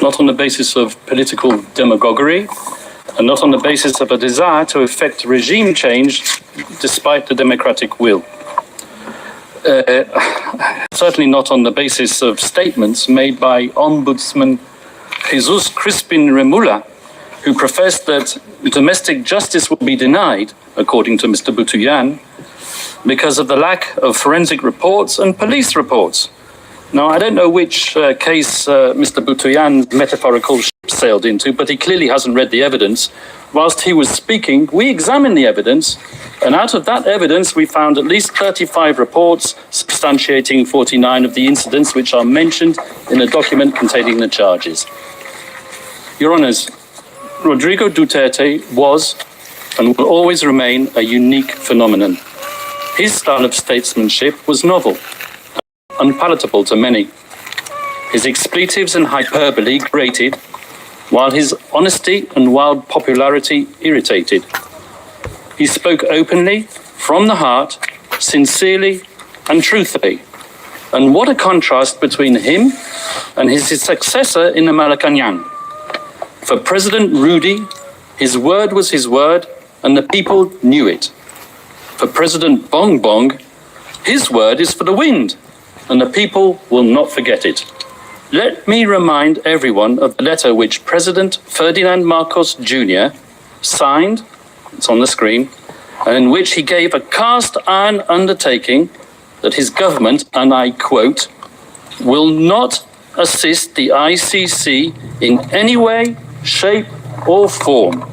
not on the basis of political demagoguery, and not on the basis of a desire to effect regime change despite the democratic will. Certainly not on the basis of statements made by Ombudsman Jesus Crispin Remula, who professed that domestic justice would be denied, according to Mr. Butuyan, because of the lack of forensic reports and police reports. Now, I don't know which case Mr. Butuyan's metaphorical ship sailed into, but he clearly hasn't read the evidence. Whilst he was speaking, we examined the evidence, and out of that evidence, we found at least 35 reports substantiating 49 of the incidents which are mentioned in the document containing the charges. Your Honours, Rodrigo Duterte was and will always remain a unique phenomenon. His style of statesmanship was novel, unpalatable to many. His expletives and hyperbole grated, while his honesty and wild popularity irritated. He spoke openly, from the heart, sincerely and truthfully. And what a contrast between him and his successor in the Malacanang. For President Rudy, his word was his word, and the people knew it. For President Bongbong, his word is for the wind, and the people will not forget it. Let me remind everyone of the letter which President Ferdinand Marcos Jr. signed, it's on the screen, and in which he gave a cast-iron undertaking that his government, and I quote, will not assist the ICC in any way, shape or form.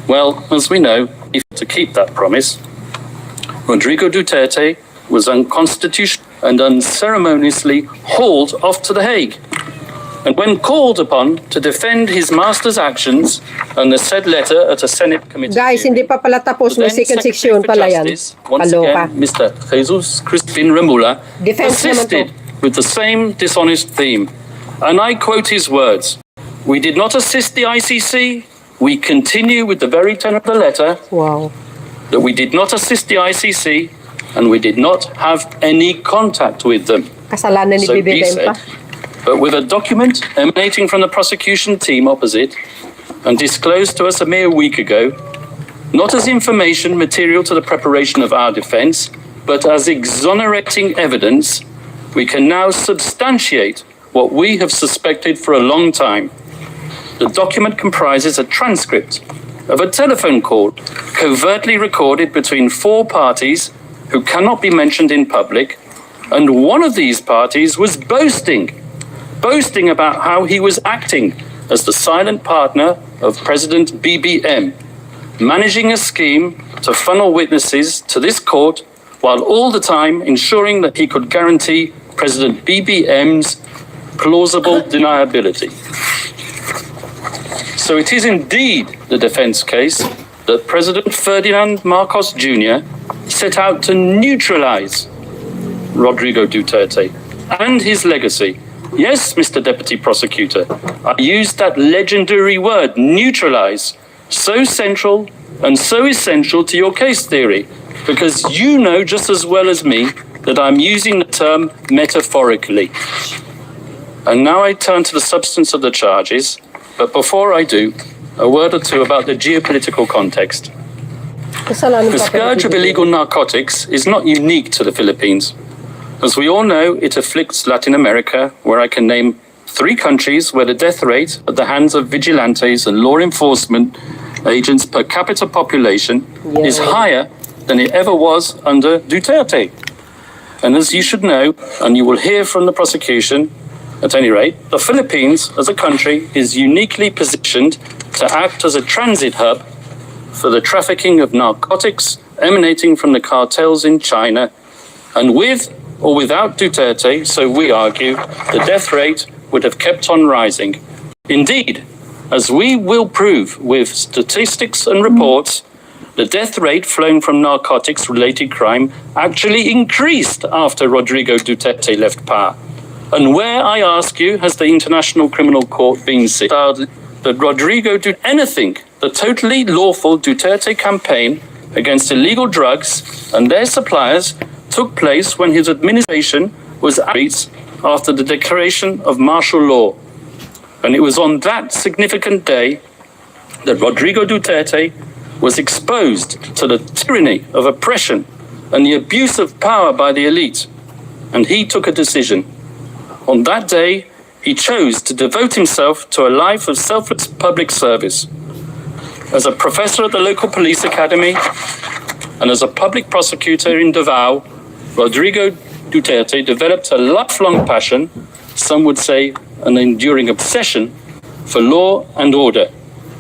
Well, as we know, to keep that promise, Rodrigo Duterte was unconstitutional and unceremoniously hauled off to The Hague. And when called upon to defend his master's actions and the said letter at a Senate committee... Guys, hindi pa pala tapos. May second section pala yan. Once again, Mr. Jesus Crispin Remula persisted with the same dishonest theme. And I quote his words, "We did not assist the ICC. We continue with the very tenor of the letter." Wow. That we did not assist the ICC and we did not have any contact with them. Kasalanan ni So he said, but with a document emanating from the prosecution team opposite and disclosed to us a mere week ago, not as information material to the preparation of our defence, but as exonerating evidence, we can now substantiate what we have suspected for a long time. The document comprises a transcript of a telephone call covertly recorded between 4 parties who cannot be mentioned in public, and one of these parties was boasting about how he was acting as the silent partner of President BBM, managing a scheme to funnel witnesses to this court while all the time ensuring that he could guarantee President BBM's plausible deniability. So it is indeed the defence case that President Ferdinand Marcos Jr. set out to neutralise Rodrigo Duterte and his legacy. Yes, Mr. Deputy Prosecutor, I used that legendary word, neutralise, so central and so essential to your case theory, because you know just as well as me that I'm using the term metaphorically. And now I turn to the substance of the charges, but before I do, a word or two about the geopolitical context. The scourge of illegal narcotics is not unique to the Philippines. As we all know, it afflicts Latin America, where I can name 3 countries where the death rate at the hands of vigilantes and law enforcement agents per capita population is higher than it ever was under Duterte. And as you should know, and you will hear from the prosecution, at any rate, the Philippines as a country is uniquely positioned to act as a transit hub for the trafficking of narcotics emanating from the cartels in China. And with or without Duterte, so we argue, the death rate would have kept on rising. Indeed, as we will prove with statistics and reports, the death rate flowing from narcotics-related crime actually increased after Rodrigo Duterte left power. And where, I ask you, has the International Criminal Court been seen that Rodrigo did anything? The totally lawful Duterte campaign against illegal drugs and their suppliers took place when his administration was after the declaration of martial law. And it was on that significant day that Rodrigo Duterte was exposed to the tyranny of oppression and the abuse of power by the elite. And he took a decision. On that day, he chose to devote himself to a life of selfless public service. As a professor at the local police academy and as a public prosecutor in Davao, Rodrigo Duterte developed a lifelong passion, some would say an enduring obsession, for law and order,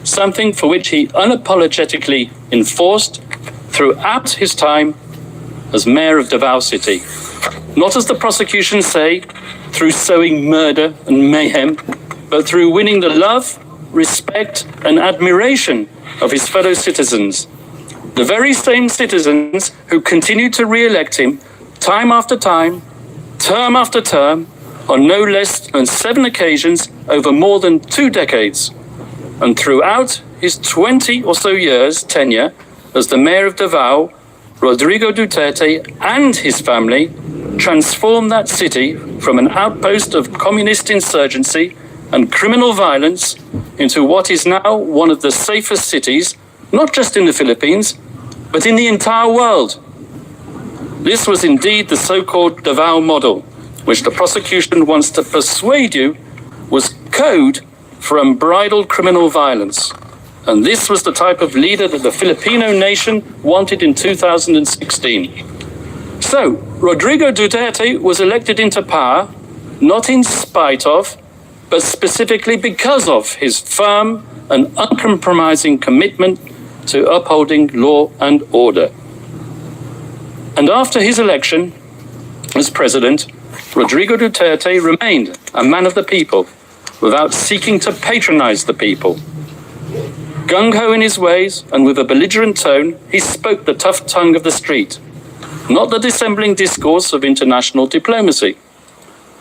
something for which he unapologetically enforced throughout his time as mayor of Davao City. Not, as the prosecution say, through sowing murder and mayhem, but through winning the love, respect, and admiration of his fellow citizens. The very same citizens who continued to re-elect him time after time, term after term, on no less than 7 occasions over more than 2 decades. And throughout his 20 or so years tenure as the mayor of Davao, Rodrigo Duterte and his family transformed that city from an outpost of communist insurgency and criminal violence into what is now one of the safest cities, not just in the Philippines, but in the entire world. This was indeed the so-called Davao model, which the prosecution wants to persuade you was code for unbridled criminal violence. And this was the type of leader that the Filipino nation wanted in 2016. So, Rodrigo Duterte was elected into power, not in spite of, but specifically because of his firm and uncompromising commitment to upholding law and order. And after his election as president, Rodrigo Duterte remained a man of the people, without seeking to patronize the people. Gung-ho in his ways, and with a belligerent tone, he spoke the tough tongue of the street, not the dissembling discourse of international diplomacy.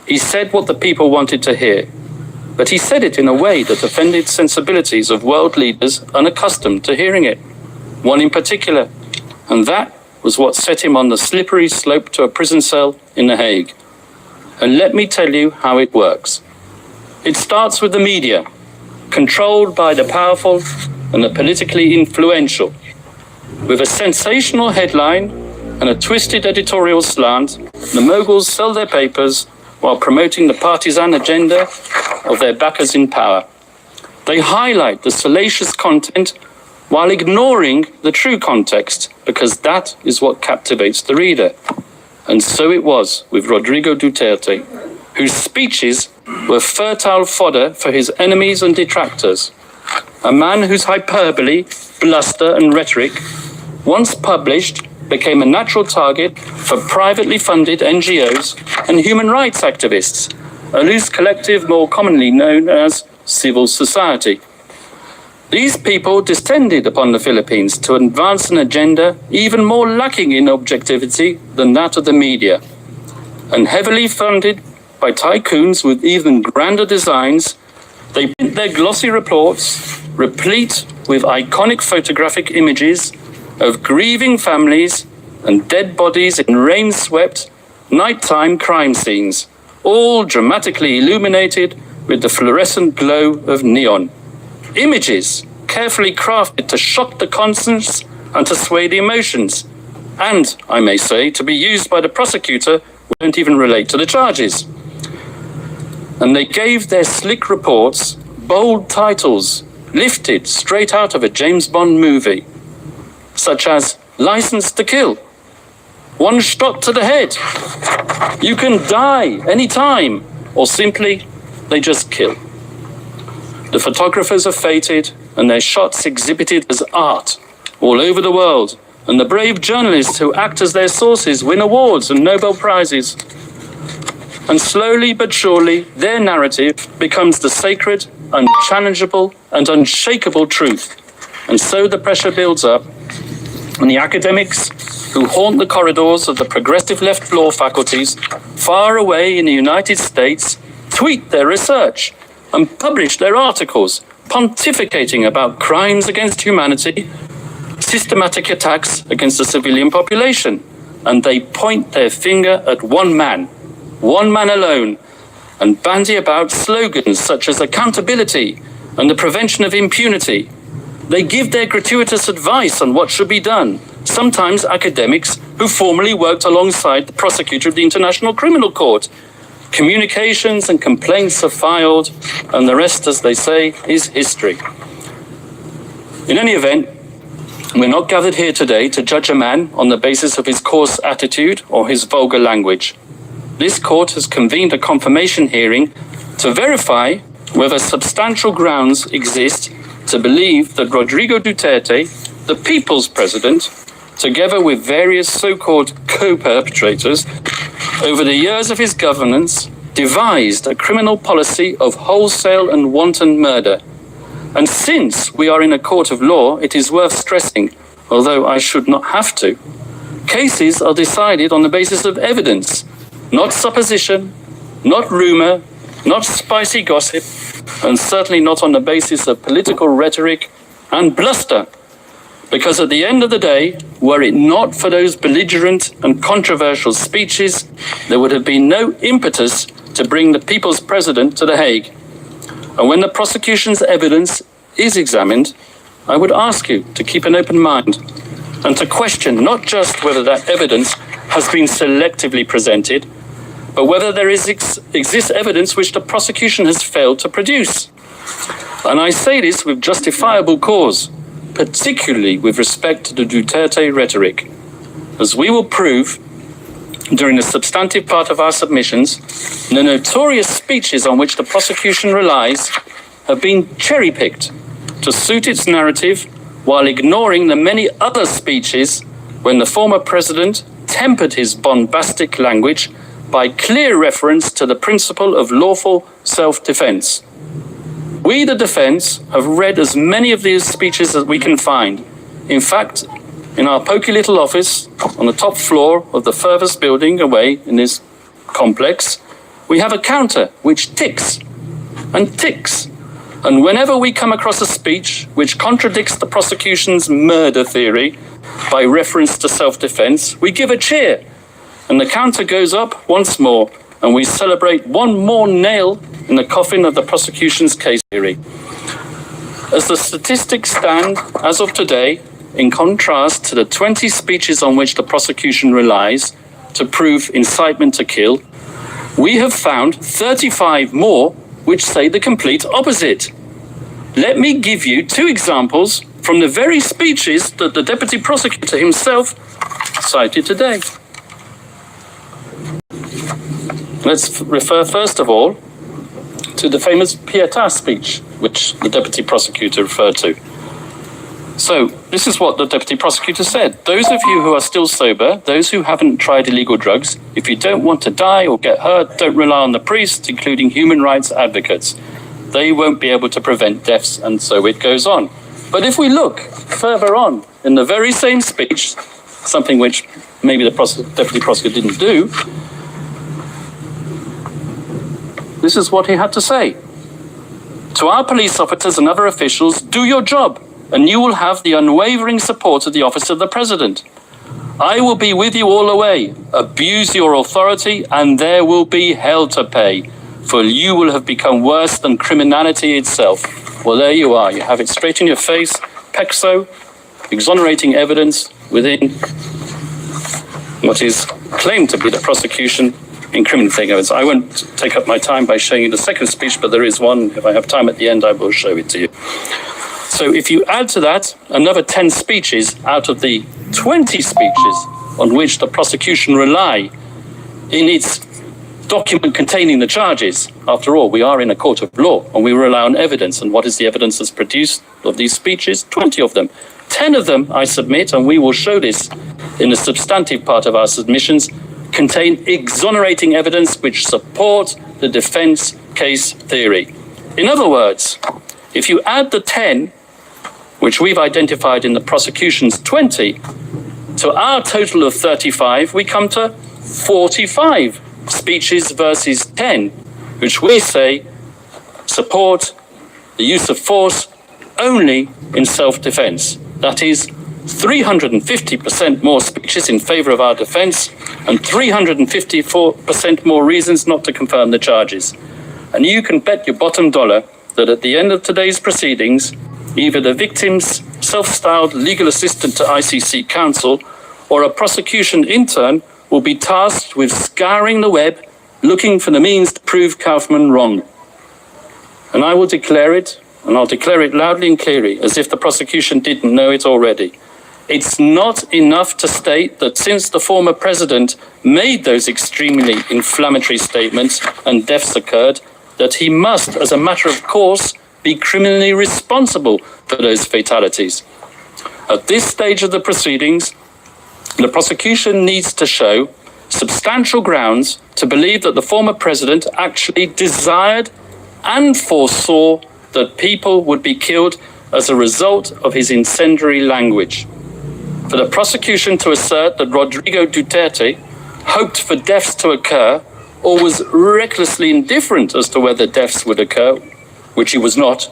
He said what the people wanted to hear, but he said it in a way that offended sensibilities of world leaders unaccustomed to hearing it, one in particular, and that was what set him on the slippery slope to a prison cell in The Hague. And let me tell you how it works. It starts with the media, controlled by the powerful and the politically influential. With a sensational headline and a twisted editorial slant, the moguls sell their papers while promoting the partisan agenda of their backers in power. They highlight the salacious content while ignoring the true context, because that is what captivates the reader. And so it was with Rodrigo Duterte, whose speeches were fertile fodder for his enemies and detractors. A man whose hyperbole, bluster and rhetoric, once published, became a natural target for privately funded NGOs and human rights activists, a loose collective more commonly known as civil society. These people descended upon the Philippines to advance an agenda even more lacking in objectivity than that of the media, and heavily funded by tycoons with even grander designs, they print their glossy reports, replete with iconic photographic images of grieving families and dead bodies in rain-swept, nighttime crime scenes, all dramatically illuminated with the fluorescent glow of neon. Images carefully crafted to shock the conscience and to sway the emotions, and, I may say, to be used by the prosecutor who don't even relate to the charges. And they gave their slick reports bold titles lifted straight out of a James Bond movie, such as License to Kill, One Shot to the Head, You Can Die Anytime, or simply, They Just Kill. The photographers are fated and their shots exhibited as art all over the world, and the brave journalists who act as their sources win awards and Nobel Prizes. And slowly but surely, their narrative becomes the sacred, unchallengeable, and unshakable truth. And so the pressure builds up, and the academics who haunt the corridors of the progressive left law faculties far away in the United States tweet their research and publish their articles pontificating about crimes against humanity, systematic attacks against the civilian population. And they point their finger at one man alone, and bandy about slogans such as accountability and the prevention of impunity. They give their gratuitous advice on what should be done, sometimes academics who formerly worked alongside the prosecutor of the International Criminal Court. Communications and complaints are filed, and the rest, as they say, is history. In any event, we're not gathered here today to judge a man on the basis of his coarse attitude or his vulgar language. This court has convened a confirmation hearing to verify whether substantial grounds exist to believe that Rodrigo Duterte, the people's president, together with various so-called co-perpetrators, over the years of his governance, devised a criminal policy of wholesale and wanton murder. And since we are in a court of law, it is worth stressing, although I should not have to, cases are decided on the basis of evidence, not supposition, not rumor, not spicy gossip, and certainly not on the basis of political rhetoric and bluster. Because at the end of the day, were it not for those belligerent and controversial speeches, there would have been no impetus to bring the people's president to The Hague. And when the prosecution's evidence is examined, I would ask you to keep an open mind and to question not just whether that evidence has been selectively presented, but whether there exists evidence which the prosecution has failed to produce. And I say this with justifiable cause, particularly with respect to the Duterte rhetoric. As we will prove during the substantive part of our submissions, the notorious speeches on which the prosecution relies have been cherry-picked to suit its narrative while ignoring the many other speeches when the former president tempered his bombastic language by clear reference to the principle of lawful self-defense. We, the defense, have read as many of these speeches as we can find. In fact, in our poky little office on the top floor of the furthest building away in this complex, we have a counter which ticks and ticks. And whenever we come across a speech which contradicts the prosecution's murder theory by reference to self-defense, we give a cheer. And the counter goes up once more, and we celebrate one more nail in the coffin of the prosecution's case theory. As the statistics stand as of today, in contrast to the 20 speeches on which the prosecution relies to prove incitement to kill, we have found 35 more which say the complete opposite. Let me give you two examples from the very speeches that the deputy prosecutor himself cited today. Let's refer first of all to the famous Pietà speech, which the deputy prosecutor referred to. So, this is what the deputy prosecutor said. Those of you who are still sober, those who haven't tried illegal drugs, if you don't want to die or get hurt, don't rely on the priests, including human rights advocates. They won't be able to prevent deaths, and so it goes on. But if we look further on in the very same speech, something which maybe the deputy prosecutor didn't do, this is what he had to say. To our police officers and other officials, do your job, and you will have the unwavering support of the office of the president. I will be with you all the way. Abuse your authority, and there will be hell to pay, for you will have become worse than criminality itself. Well, there you are. You have it straight in your face. Pexo, exonerating evidence within what is claimed to be the prosecution incriminating evidence. I won't take up my time by showing you the second speech, but there is one. If I have time at the end, I will show it to you. So if you add to that another 10 speeches out of the 20 speeches on which the prosecution rely in its document containing the charges, after all, we are in a court of law and we rely on evidence. And what is the evidence that's produced of these speeches? 20 of them. 10 of them, I submit, and we will show this in the substantive part of our submissions, contain exonerating evidence which support the defense case theory. In other words, if you add the 10, which we've identified in the prosecution's 20, to our total of 35, we come to 45 speeches versus 10, which we say support the use of force only in self-defense. That is 350% more speeches in favor of our defense and 354% more reasons not to confirm the charges. And you can bet your bottom dollar that at the end of today's proceedings, either the victim's self-styled legal assistant to ICC counsel or a prosecution intern will be tasked with scouring the web, looking for the means to prove Kaufman wrong. And I will declare it, and I'll declare it loudly and clearly, as if the prosecution didn't know it already. It's not enough to state that since the former president made those extremely inflammatory statements and deaths occurred, that he must, as a matter of course, be criminally responsible for those fatalities. At this stage of the proceedings, the prosecution needs to show substantial grounds to believe that the former president actually desired and foresaw that people would be killed as a result of his incendiary language. For the prosecution to assert that Rodrigo Duterte hoped for deaths to occur or was recklessly indifferent as to whether deaths would occur, which he was not,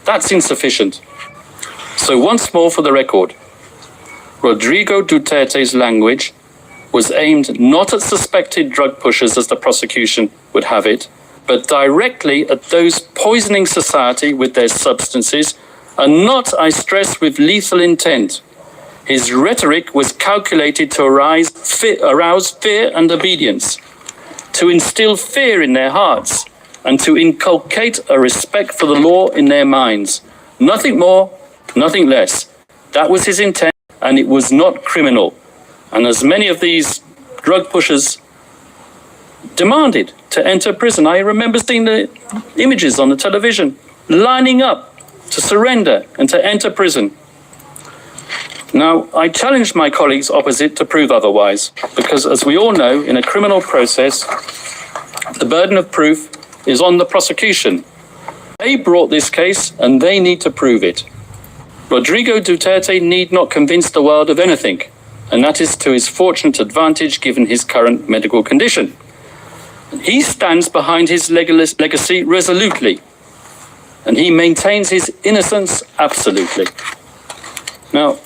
that's insufficient. So once more for the record, Rodrigo Duterte's language was aimed not at suspected drug pushers as the prosecution would have it, but directly at those poisoning society with their substances, and not, I stress, with lethal intent. His rhetoric was calculated to arouse fear and obedience, to instill fear in their hearts, and to inculcate a respect for the law in their minds. Nothing more, nothing less. That was his intent, and it was not criminal. And as many of these drug pushers demanded to enter prison, I remember seeing the images on the television, lining up to surrender and to enter prison. Now, I challenge my colleagues opposite to prove otherwise, because as we all know, in a criminal process, the burden of proof is on the prosecution. They brought this case and they need to prove it. Rodrigo Duterte need not convince the world of anything, and that is to his fortunate advantage given his current medical condition. He stands behind his legacy resolutely, and he maintains his innocence absolutely. Now,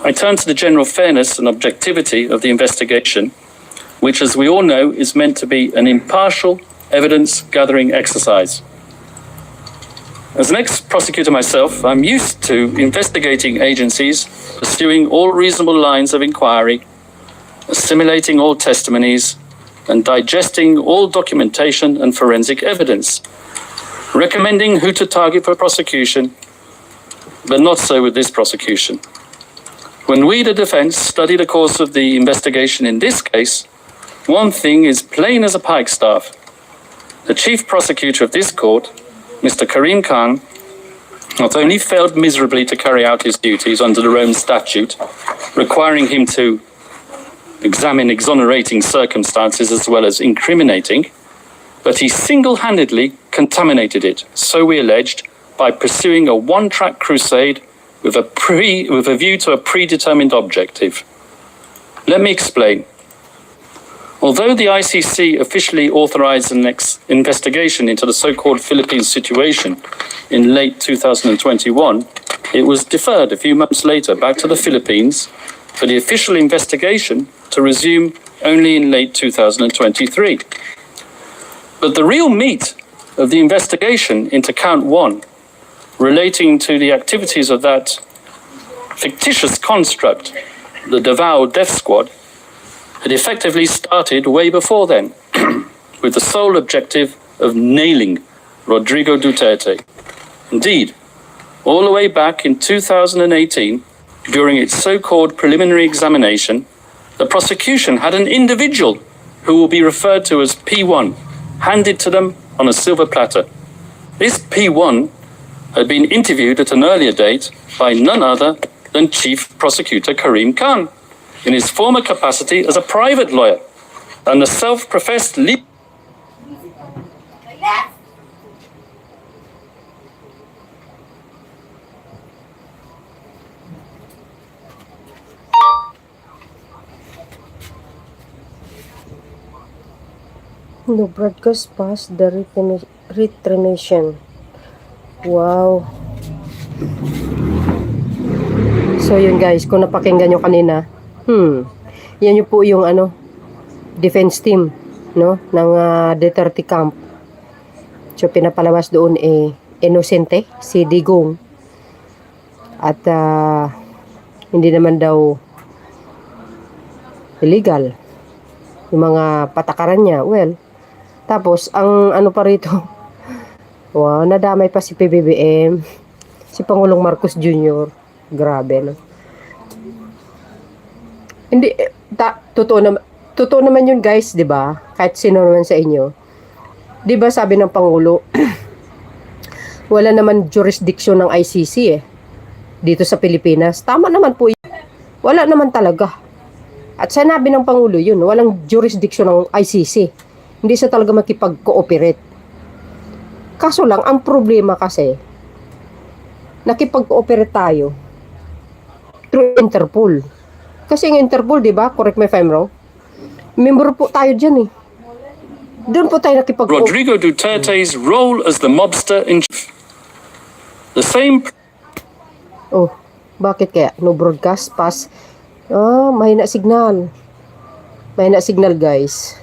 I turn to the general fairness and objectivity of the investigation, which, as we all know, is meant to be an impartial evidence-gathering exercise. As an ex-prosecutor myself, I'm used to investigating agencies pursuing all reasonable lines of inquiry, assimilating all testimonies, and digesting all documentation and forensic evidence, recommending who to target for prosecution, but not so with this prosecution. When we, the defense, study the course of the investigation in this case, one thing is plain as a pikestaff. The chief prosecutor of this court, Mr. Karim Khan, not only failed miserably to carry out his duties under the Rome Statute, requiring him to examine exonerating circumstances as well as incriminating, but he single-handedly contaminated it, so we alleged, by pursuing a one-track crusade with a view to a predetermined objective. Let me explain. Although the ICC officially authorized an investigation into the so-called Philippines situation in late 2021, it was deferred a few months later back to the Philippines for the official investigation to resume only in late 2023. But the real meat of the investigation into Count 1, relating to the activities of that fictitious construct, the Davao Death Squad, had effectively started way before then, with the sole objective of nailing Rodrigo Duterte. Indeed, all the way back in 2018, during its so-called preliminary examination, the prosecution had an individual who will be referred to as P1 handed to them on a silver platter. This P1 had been interviewed at an earlier date by none other than Chief Prosecutor Karim Khan, in his former capacity as a private lawyer and the self-professed lead. No broadcast past the retransmission. Wow. So yun guys, kung napakinggan nyo kanina, yan yung po yung defense team, no, ng Duterte camp. So, pinapalabas doon inosente, si Digong. At hindi naman daw illegal yung mga patakaran niya. Well, tapos, ang ano pa rito, wow, nadamay pa si PBBM, si Pangulong Marcos Jr. Grabe, no? Hindi, totoo naman yun, guys, di ba? Kahit sino naman sa inyo. Di ba sabi ng Pangulo, wala naman jurisdiction ng ICC dito sa Pilipinas. Tama naman po yun. Wala naman talaga. At sinabi ng Pangulo yun, walang jurisdiction ng ICC. Hindi siya talaga makipag-cooperate. Kaso lang, ang problema kasi, nakipag-cooperate tayo through Interpol. Kasi yung Interpol, di ba? Correct me if I'm wrong. Member po tayo dyan Doon po tayo nakipag-cooperate. Rodrigo Duterte's role as the mobster in the same. Oh, bakit kaya? No broadcast pass. Mahina signal. Mahina signal, guys.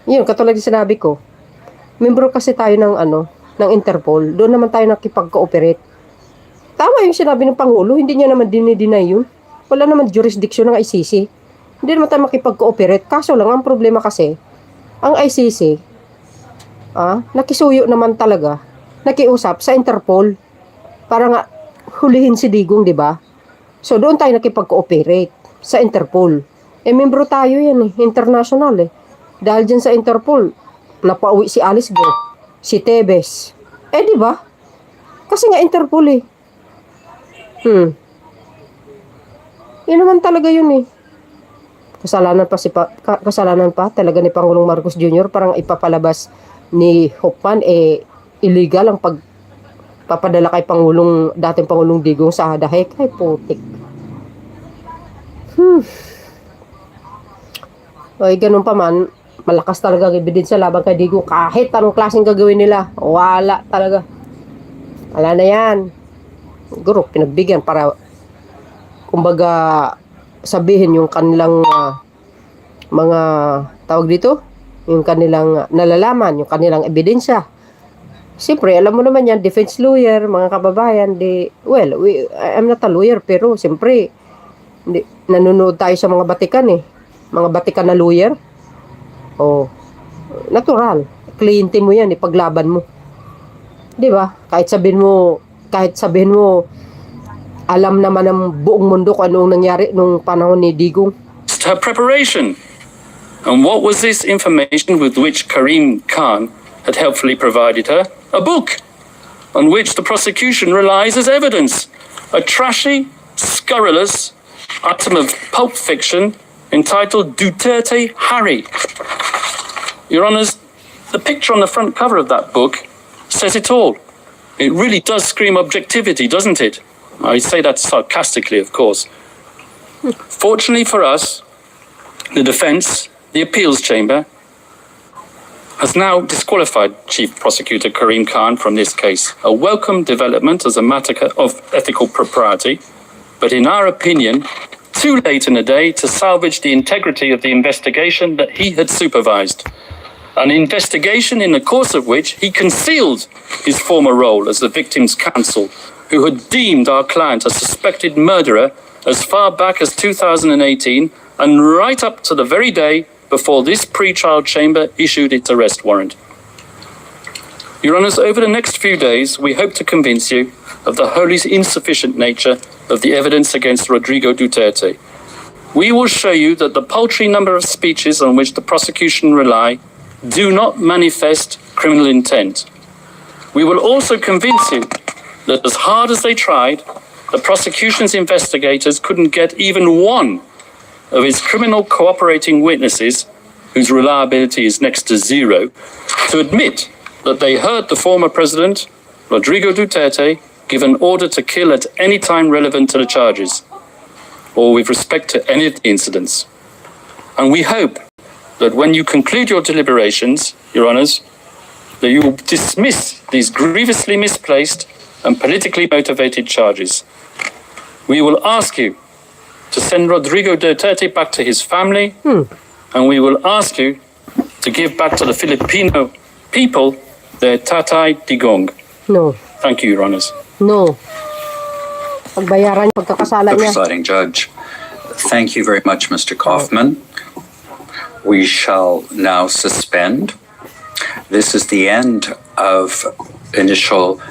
Yun, katulad yung sinabi ko. Membro kasi tayo ng Interpol. Doon naman tayo nakipag-cooperate. Tama yung sinabi ng Pangulo. Hindi niya naman dinideny yun. Wala naman jurisdiction ng ICC. Hindi naman tayo makipag-cooperate. Kaso lang, ang problema kasi, ang ICC, nakisuyo naman talaga, nakiusap sa Interpol para nga hulihin si Digong, di ba? So, doon tayo nakipag-cooperate sa Interpol. Membro tayo yan international Dahil dyan sa Interpol, napauwi si Alice Go, si Tebes. Di ba? Kasi nga Interpol Yun naman talaga yun Kasalanan pa talaga ni Pangulong Marcos Jr. Parang ipapalabas ni Hopman illegal ang pagpapadala kay dating Pangulong Digong sa dahek. Ay putik. Ay ganun pa man, malakas talaga ang ebidensya laban kay Digong. Kahit anong klaseng gagawin nila, wala talaga. Wala na yan. Siguro pinagbigyan para kumbaga sabihin yung kanilang mga tawag dito, yung kanilang nalalaman, yung kanilang ebidensya. Siyempre, alam mo naman yan, defense lawyer, mga kababayan, I'm not a lawyer, pero siyempre, nanonood tayo sa mga batikan mga batikan na lawyer. Natural, kliyente mo yan, paglaban mo. Di ba? Kahit sabihin mo, alam naman ng buong mundo kung anong nangyari nung panahon ni Digong. Her preparation. And what was this information with which Karim Khan had helpfully provided her? A book on which the prosecution relies as evidence. A trashy, scurrilous item of pulp fiction entitled Duterte Harry. Your Honours, the picture on the front cover of that book says it all. It really does scream objectivity, doesn't it? I say that sarcastically, of course. Fortunately for us, the defence, the appeals chamber, has now disqualified Chief Prosecutor Karim Khan from this case. A welcome development as a matter of ethical propriety, but in our opinion, too late in the day to salvage the integrity of the investigation that he had supervised. An investigation in the course of which he concealed his former role as the victim's counsel, who had deemed our client a suspected murderer as far back as 2018 and right up to the very day before this pre-trial chamber issued its arrest warrant. Your Honours, over the next few days, we hope to convince you of the wholly insufficient nature of the evidence against Rodrigo Duterte. We will show you that the paltry number of speeches on which the prosecution rely do not manifest criminal intent. We will also convince you that as hard as they tried, the prosecution's investigators couldn't get even one of its criminal cooperating witnesses, whose reliability is next to zero, to admit that they heard the former president, Rodrigo Duterte, give an order to kill at any time relevant to the charges, or with respect to any of the incidents. And we hope that when you conclude your deliberations, Your Honours, that you will dismiss these grievously misplaced and politically motivated charges. We will ask you to send Rodrigo Duterte back to his family, and we will ask you to give back to the Filipino people their Tatay Digong. No. Thank you, Your Honours. No. Pagbayaran yung pagkakasala The niya. presiding judge. Thank you very much, Mr. Kaufman. We shall now suspend. This is the end of initial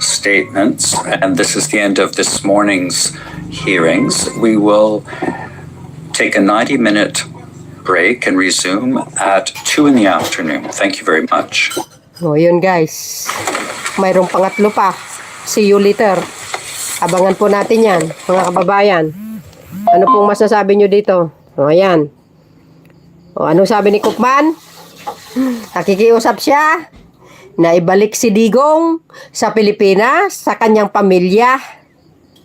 statements, and this is the end of this morning's hearings. We will take a 90-minute break and resume at 2 in the afternoon. Thank you very much. O, yun guys. Mayroong pangatlo pa. See you later. Abangan po natin yan, mga kababayan. Ano pong masasabi nyo dito? O, ayan. O, anong sabi ni Cookman? Nakikiusap siya na ibalik si Digong sa Pilipinas, sa kanyang pamilya.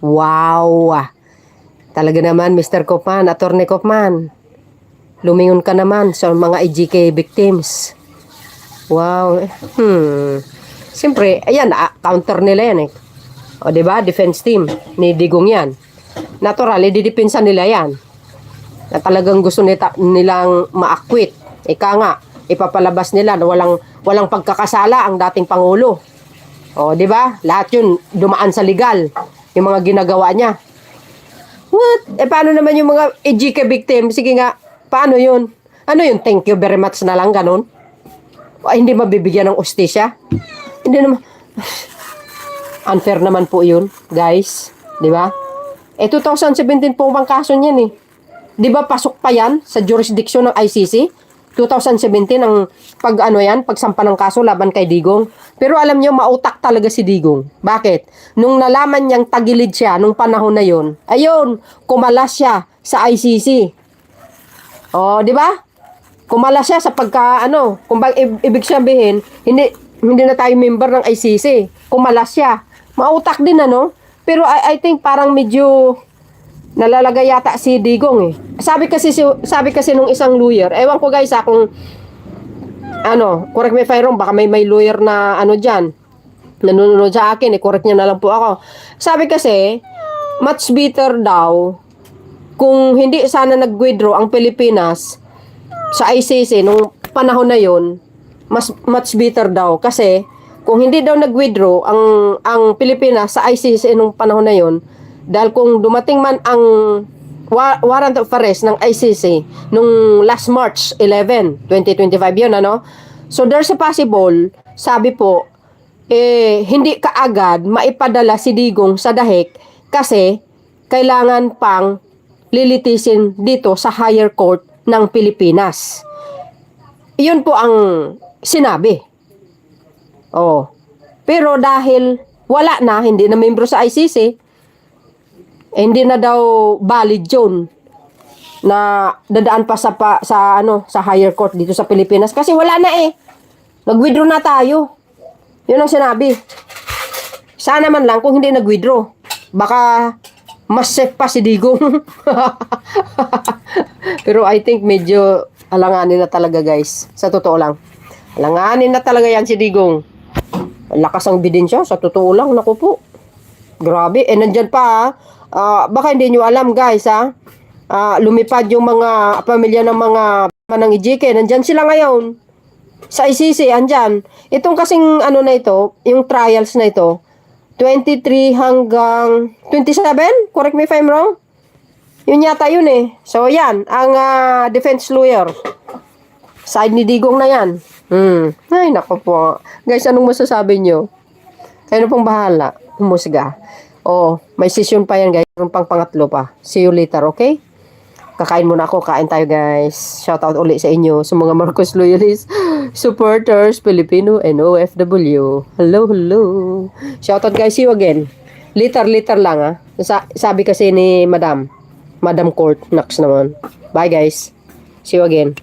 Wow! Talaga naman, Mr. Cookman, Attorney Cookman. Lumingon ka naman sa mga EJK victims. Wow. Siyempre, ayan, counter nila yan eh. O, diba? Defense team ni Digong yan. Natural, ididepensa nila yan. Na talagang gusto nilang ma-acquit. Ika nga, ipapalabas nila na walang pagkakasala ang dating Pangulo. O, diba? Lahat yun dumaan sa legal. Yung mga ginagawa niya. What? Paano naman yung mga EJK victim? Sige nga, paano yun? Ano yun? Thank you very much na lang, ganun? O, hindi mabibigyan ng ustisya? Hindi naman. Unfair naman po yun, guys. Di ba? 2017 po ang kaso niyan eh. Di ba pasok pa yan sa jurisdiction ng ICC? 2017 ang pagsampa ng kaso laban kay Digong. Pero alam niyo, mautak talaga si Digong. Bakit? Nung nalaman niyang tagilid siya nung panahon na yon, ayun, kumalas siya sa ICC. O, di ba? Kumalas siya sa kung ibig sabihin, hindi na tayo member ng ICC. Kumalas siya. Mautak din pero I think parang medyo nalalagay yata si Digong eh. Sabi kasi nung isang lawyer, ewan ko guys kung correct me if I'm wrong, baka may lawyer na diyan nanonood sa akin, correct niya na lang po ako. Sabi kasi, much better daw kung hindi sana nag-withdraw ang Pilipinas sa ICC nung panahon na yon, much better daw kasi kung hindi daw nag-withdraw ang Pilipinas sa ICC nung panahon na yon, dahil kung dumating man ang warrant of arrest ng ICC nung last March 11, 2025 yun, so there's a possible, sabi po, hindi kaagad maipadala si Digong sa dahig kasi kailangan pang lilitisin dito sa higher court ng Pilipinas. Iyon po ang sinabi. Oh. Pero dahil wala na, hindi na membro sa ICC, hindi na daw valid yun na dadaan pa sa higher court dito sa Pilipinas kasi wala na eh. Nag-withdraw na tayo. Yun ang sinabi. Sana man lang kung hindi nag-withdraw. Baka mas safe pa si Digong. Pero I think medyo alanganin na talaga guys. Sa totoo lang. Alanganin na talaga yan si Digong. Lakas ang bidensya. Sa totoo lang. Naku po. Grabe. Nandyan pa baka hindi nyo alam guys lumipad yung mga pamilya ng mga ng EJK. Nandyan sila ngayon. Sa ICC. Andyan. Itong kasing na ito. Yung trials na ito. 23 hanggang 27? Correct me if I'm wrong? Yun yata yun eh. So yan. Ang defense lawyer. Side ni Digong na yan. Ay, nako po. Guys, anong masasabi nyo? Kayo na pong bahala. Humusga. May session pa yan, guys. Meron pang pangatlo pa. See you later, okay? Kakain muna ako. Kain tayo, guys. Shout out ulit sa inyo. Sa mga Marcos loyalists, supporters, Filipino, and OFW. Hello, hello. Shout out, guys. See you again. Later lang, sabi kasi ni Madam Court. Next naman. Bye, guys. See you again.